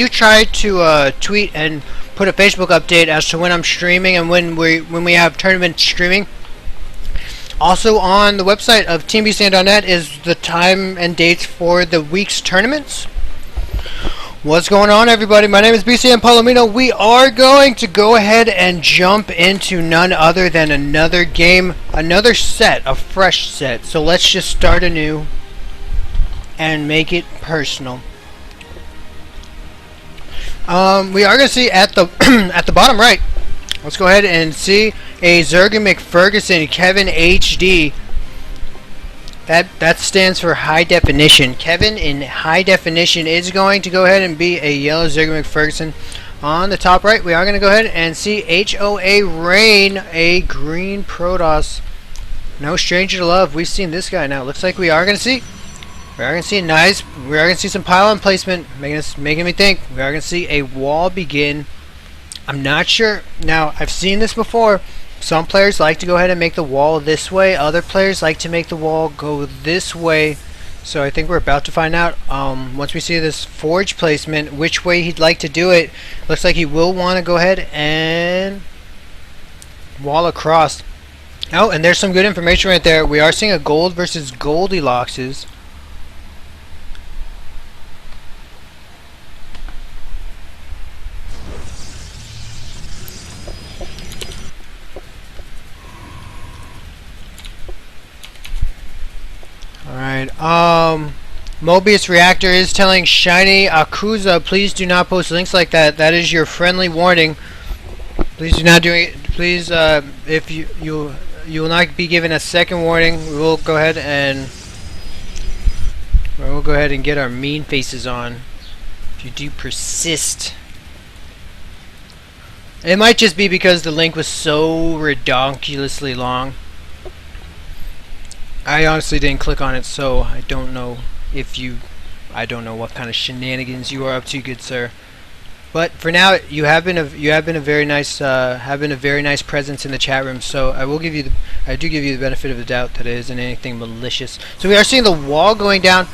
do try to tweet and put a Facebook update as to when I'm streaming and when we have tournament streaming. Also on the website of teambcn.net is the time and dates for the week's tournaments. What's going on, everybody? My name is BCN Palomino. We are going to go ahead and jump into none other than another game, another set, a fresh set. So let's just start anew and make it personal. We are going to see at the at the bottom right. Let's go ahead and see a Zergen McFerguson KevHD. That stands for high definition. Kevin in high definition is going to go ahead and be a yellow Zergen McFerguson. On the top right, we are going to go ahead and see HoARain, a green Protoss. No stranger to love. We've seen this guy now. Looks like we are going to see. We are going to see a nice. We are going to see some pylon placement, making me think. We are going to see a wall begin. I'm not sure. Now, I've seen this before. Some players like to go ahead and make the wall this way. Other players like to make the wall go this way. So I think we're about to find out once we see this forge placement which way he'd like to do it. Looks like he will want to go ahead and wall across. Oh, and there's some good information right there. We are seeing a gold versus Goldilockses. Alright, Mobius Reactor is telling Shiny Akuza, please do not post links like that. That is your friendly warning. Please do not do it. Please, if you will not be given a second warning. We'll go ahead and get our mean faces on. If you do persist. It might just be because the link was so ridiculously long. I honestly didn't click on it, so I don't know if I don't know what kind of shenanigans you are up to, good sir. But for now, you have been a very nice presence in the chat room. So I do give you the benefit of the doubt that it isn't anything malicious. So we are seeing the wall going down.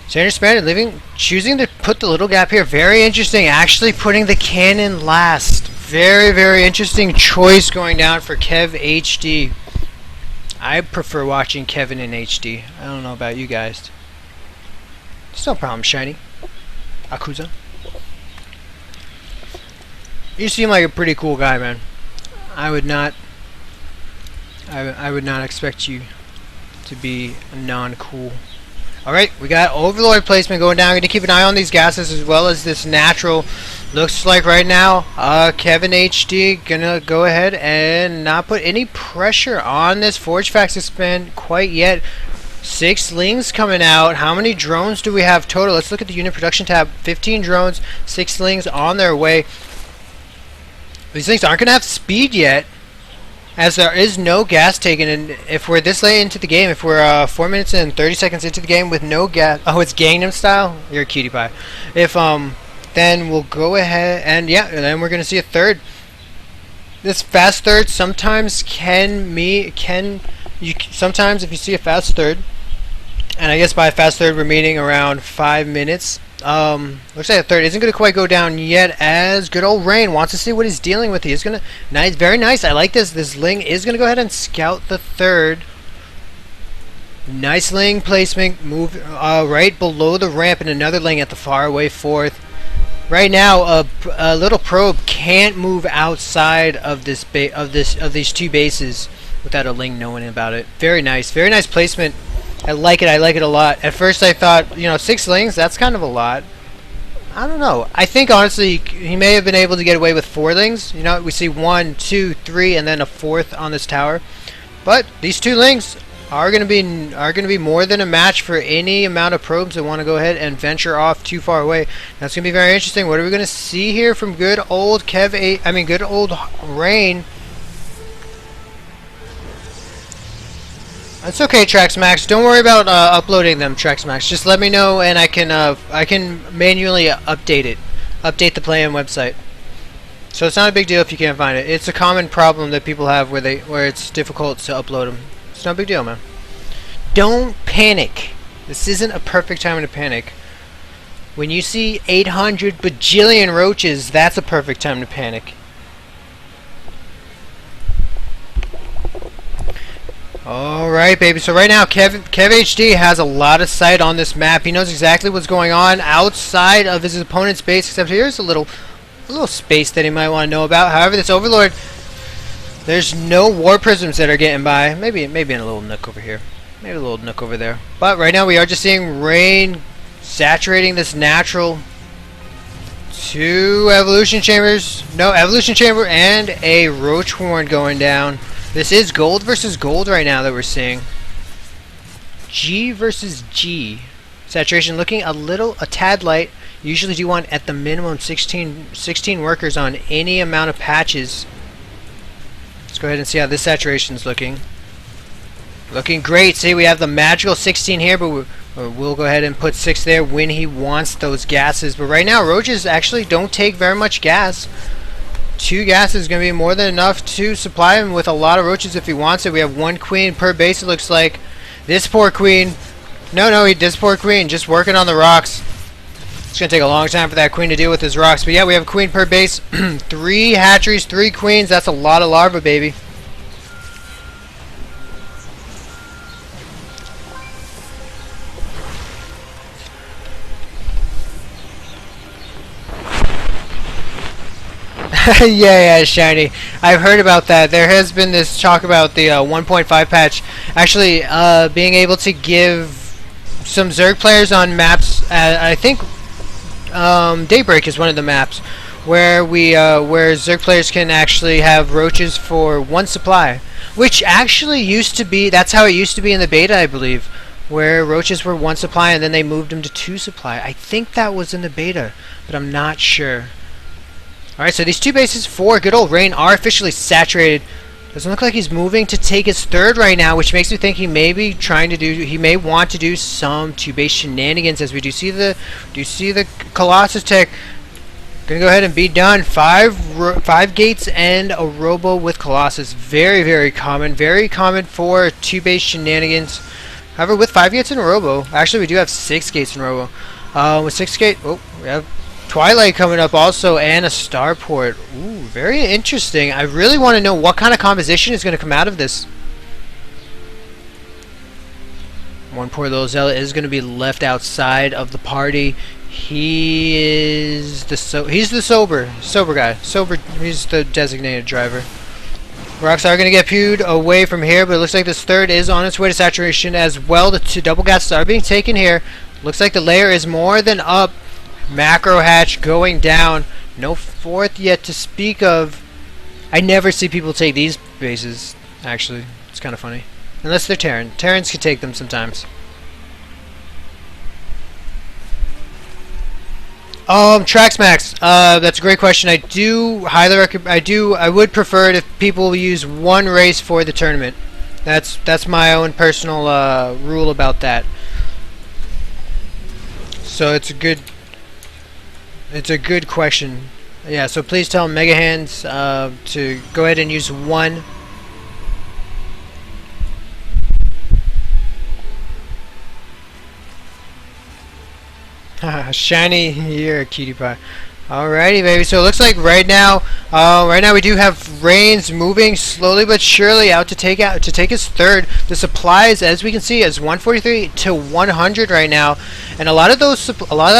Standard Spaniard choosing to put the little gap here. Very interesting. Actually putting the cannon last. Very interesting choice going down for KevHD. I prefer watching Kevin in HD. I don't know about you guys. It's no problem, Shiny. Akuza. You seem like a pretty cool guy, man. I would not expect you to be non-cool. Alright, we got Overlord placement going down. We're going to keep an eye on these gases as well as this natural. Looks like right now, KevHD gonna go ahead and not put any pressure on this Forge Fax expand quite yet. 6 Lings coming out. How many drones do we have total? Let's look at the unit production tab. 15 drones, 6 Lings on their way. These things aren't gonna have speed yet, as there is no gas taken, and if we're this late into the game, if we're 4 minutes and 30 seconds into the game with no gas, oh, it's Gangnam Style? You're a cutie pie. If, then we'll go ahead, and yeah, and then we're going to see a third. This fast third sometimes sometimes if you see a fast third, and I guess by fast third we're meaning around 5 minutes, looks like a third isn't going to quite go down yet, as good old Rain wants to see what he's dealing with. He's going to, nice, very nice, I like this. This Ling is going to go ahead and scout the third. Nice Ling placement, move right below the ramp, and another Ling at the far away fourth. Right now, a little probe can't move outside of this these two bases without a Ling knowing about it. Very nice placement. I like it a lot. At first I thought, you know, 6 Lings, that's kind of a lot. I don't know. I think honestly he may have been able to get away with 4 Lings. You know, we see 1, 2, 3, and then a 4th on this tower. But these 2 Lings are going to be more than a match for any amount of probes that want to go ahead and venture off too far away. That's going to be very interesting. What are we going to see here from good old good old Rain? That's okay, TraxMax. Don't worry about uploading them, TraxMax. Just let me know, and I can manually update it, update the play-in website. So it's not a big deal if you can't find it. It's a common problem that people have where it's difficult to upload them. It's no big deal, man. Don't panic. This isn't a perfect time to panic. When you see 800 bajillion roaches, that's a perfect time to panic. Alright, baby. So right now, KevHD has a lot of sight on this map. He knows exactly what's going on outside of his opponent's base, except here's a little space that he might want to know about. However, this Overlord, there's no war prisms that are getting by. Maybe in a little nook over here. Maybe a little nook over there. But right now, we are just seeing rain saturating this natural. 2 evolution chambers. No, evolution chamber and a roach horn going down. This is gold versus gold right now that we're seeing. G versus G. Saturation looking a tad light. Usually you want at the minimum 16 workers on any amount of patches. Let's go ahead and see how this saturation is looking. Looking great. See, we have the magical 16 here, but we'll go ahead and put 6 there when he wants those gases. But right now, roaches actually don't take very much gas. 2 gases is going to be more than enough to supply him with a lot of roaches if he wants it. We have 1 queen per base, it looks like. This poor queen. This poor queen just working on the rocks. It's going to take a long time for that queen to deal with his rocks. But yeah, we have a queen per base. 3 hatcheries, 3 queens. That's a lot of larvae, baby. yeah, Shiny. I've heard about that. There has been this talk about the 1.5 patch actually being able to give some Zerg players on maps. I think Daybreak is one of the maps where where Zerg players can actually have roaches for 1 supply, which actually used to be. That's how it used to be in the beta, I believe, where roaches were 1 supply and then they moved them to 2 supply. I think that was in the beta, but I'm not sure. Alright, so these 2 bases for good old Rain are officially saturated. Doesn't look like he's moving to take his 3rd right now, which makes me think he may be he may want to do some 2 base shenanigans, as we do see the Colossus tech. Gonna go ahead and be done. 5 gates and a robo with Colossus. Very common for 2 base shenanigans. However, with 5 gates and a robo, actually we do have 6 gates and a robo. With 6 gate, we have Twilight coming up also, and a starport. Ooh, very interesting. I really want to know what kind of composition is going to come out of this. One poor little zealot is going to be left outside of the party. He's the sober guy. He's the designated driver. Rocks are going to get pewed away from here, but it looks like this 3rd is on its way to saturation as well. The 2 double gases are being taken here. Looks like the layer is more than up. Macro hatch going down. No 4th yet to speak of. I never see people take these bases, actually. It's kind of funny. Unless they're Terran. Terrans can take them sometimes. Traxmax. That's a great question. I do highly recommend. I would prefer it if people use 1 race for the tournament. That's my own personal rule about that. So it's a good question. Yeah, so please tell Mega Hands to go ahead and use 1. Shiny, you're a cutie pie. Alrighty, baby. So it looks like right now we do have Rains moving slowly but surely out to take his 3rd. The supplies, as we can see, is 143 to 100 right now, and a lot of that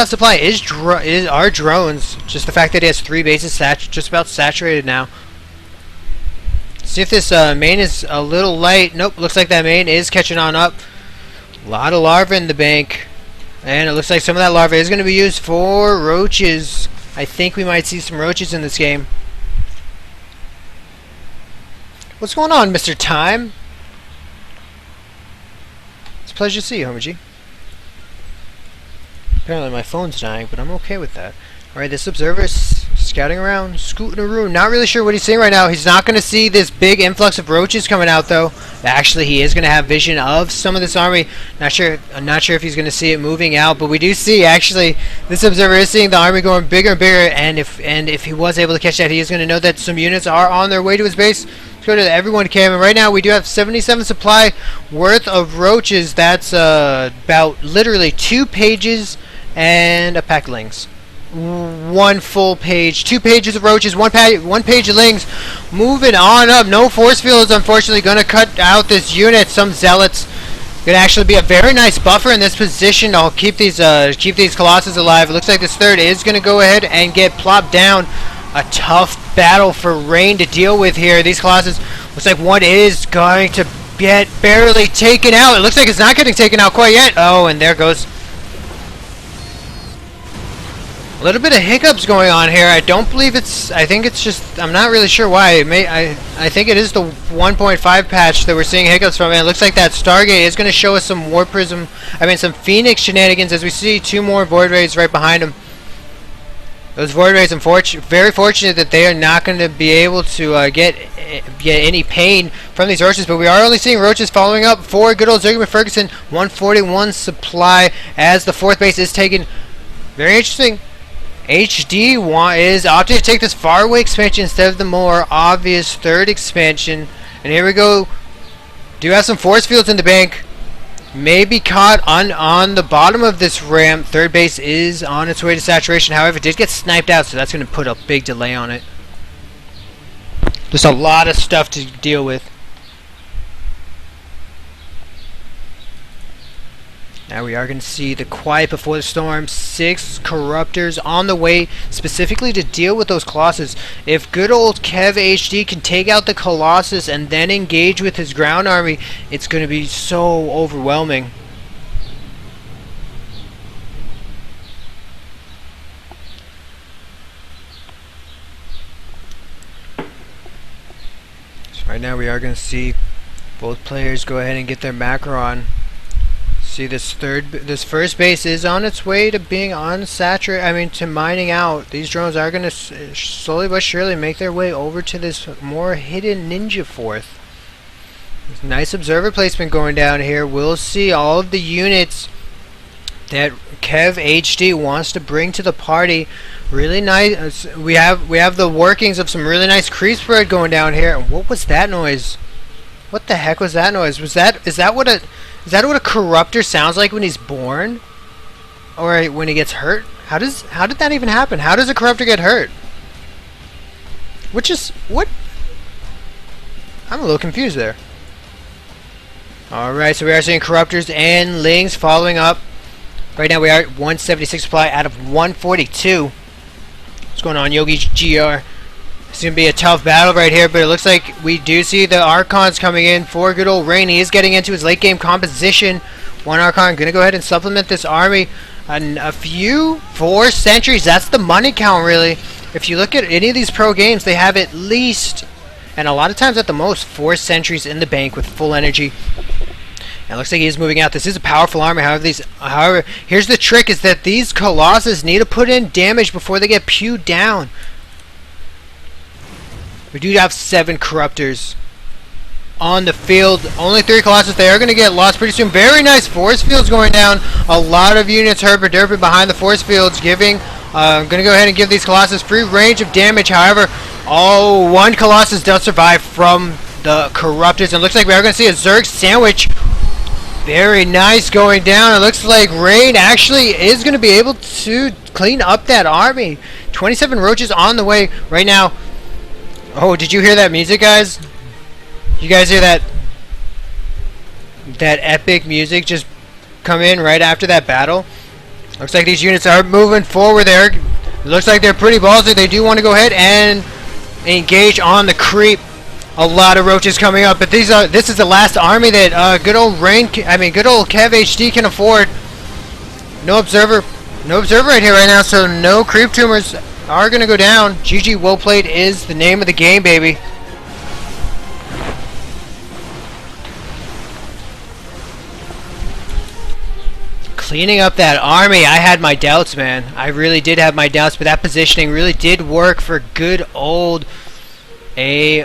supply are drones. Just the fact that he has 3 bases just about saturated now. See if this main is a little light. Nope, looks like that main is catching on up. A lot of larvae in the bank, and it looks like some of that larvae is going to be used for roaches. I think we might see some roaches in this game. What's going on, Mr. Time? It's a pleasure to see you, Homer G. Apparently my phone's dying, but I'm okay with that. Alright, this observer is scouting around, scooting around. Not really sure what he's seeing right now. He's not going to see this big influx of roaches coming out, though. Actually, he is going to have vision of some of this army. I'm not sure if he's going to see it moving out, but we do see, actually, this observer is seeing the army going bigger and bigger, and if he was able to catch that, he is going to know that some units are on their way to his base. Let's go to the everyone cam, and right now we do have 77 supply worth of roaches. That's about literally 2 pages and a pack of lings. One full page, 2 pages of roaches, one page of lings. Moving on up. No force fields, unfortunately, going to cut out this unit. Some zealots. Going to actually be a very nice buffer in this position. I'll keep these Colossus alive. It looks like this third is going to go ahead and get plopped down. A tough battle for Rain to deal with here. These Colossus, looks like one is going to get barely taken out. It looks like it's not getting taken out quite yet. Oh, and there goes. A little bit of hiccups going on here. I don't believe it's, I think it's just, I'm not really sure why. I think it is the 1.5 patch that we're seeing hiccups from, and it looks like that Stargate is going to show us some War Prism, some Phoenix shenanigans, as we see 2 more Void Rays right behind them. Those Void Rays, very fortunate that they are not going to be able to get any pain from these roaches, but we are only seeing roaches following up for good old Zergman Ferguson. 141 supply as the 4th base is taken. Very interesting. HD is opting to take this faraway expansion instead of the more obvious 3rd expansion. And here we go. Do have some force fields in the bank. May be caught on the bottom of this ramp. 3rd base is on its way to saturation. However, it did get sniped out, so that's going to put a big delay on it. There's a lot of stuff to deal with. Now we are going to see the quiet before the storm. 6 Corruptors on the way specifically to deal with those Colossus. If good old KevHD can take out the Colossus and then engage with his ground army, it's going to be so overwhelming. So right now we are going to see both players go ahead and get their macro on. See, this 1st base is on its way to being unsaturated. To mining out. These drones are going to slowly but surely make their way over to this more hidden ninja 4th. Nice observer placement going down here. We'll see all of the units that KevHD wants to bring to the party. Really nice. We have the workings of some really nice creep spread going down here. What was that noise? What the heck was that noise? Is that what a Corruptor sounds like when he's born? Or when he gets hurt? How did that even happen? How does a Corruptor get hurt? What? I'm a little confused there. Alright, so we are seeing Corruptors and Lings following up. Right now we are at 176 supply out of 142. What's going on, Yogi GR? It's going to be a tough battle right here, but it looks like we do see the Archons coming in for good old Rain. He is getting into his late game composition. 1 Archon going to go ahead and supplement this army. A few 4 sentries, that's the money count really. If you look at any of these pro games, they have at least, and a lot of times at the most, 4 sentries in the bank with full energy. And it looks like he is moving out. This is a powerful army. However, here's the trick, is that these Colossus need to put in damage before they get pewed down. We do have 7 Corruptors on the field. Only 3 Colossus. They are going to get lost pretty soon. Very nice force fields going down. A lot of units herper-derping behind the force fields, giving. I'm going to go ahead and give these Colossus free range of damage. However, 1 Colossus does survive from the Corruptors. And it looks like we are going to see a Zerg sandwich. Very nice going down. It looks like Rain actually is going to be able to clean up that army. 27 roaches on the way right now. Oh, did you hear that music, guys? You guys hear that epic music just come in right after that battle? Looks like these units are moving forward there. It looks like they're pretty ballsy. They do want to go ahead and engage on the creep. A lot of roaches coming up, but this is the last army that good old KevHD can afford. No observer right here right now, so no creep tumors are going to go down. GG, well played is the name of the game, baby. Cleaning up that army, I had my doubts, man. I really did have my doubts, but that positioning really did work for good old HoARain.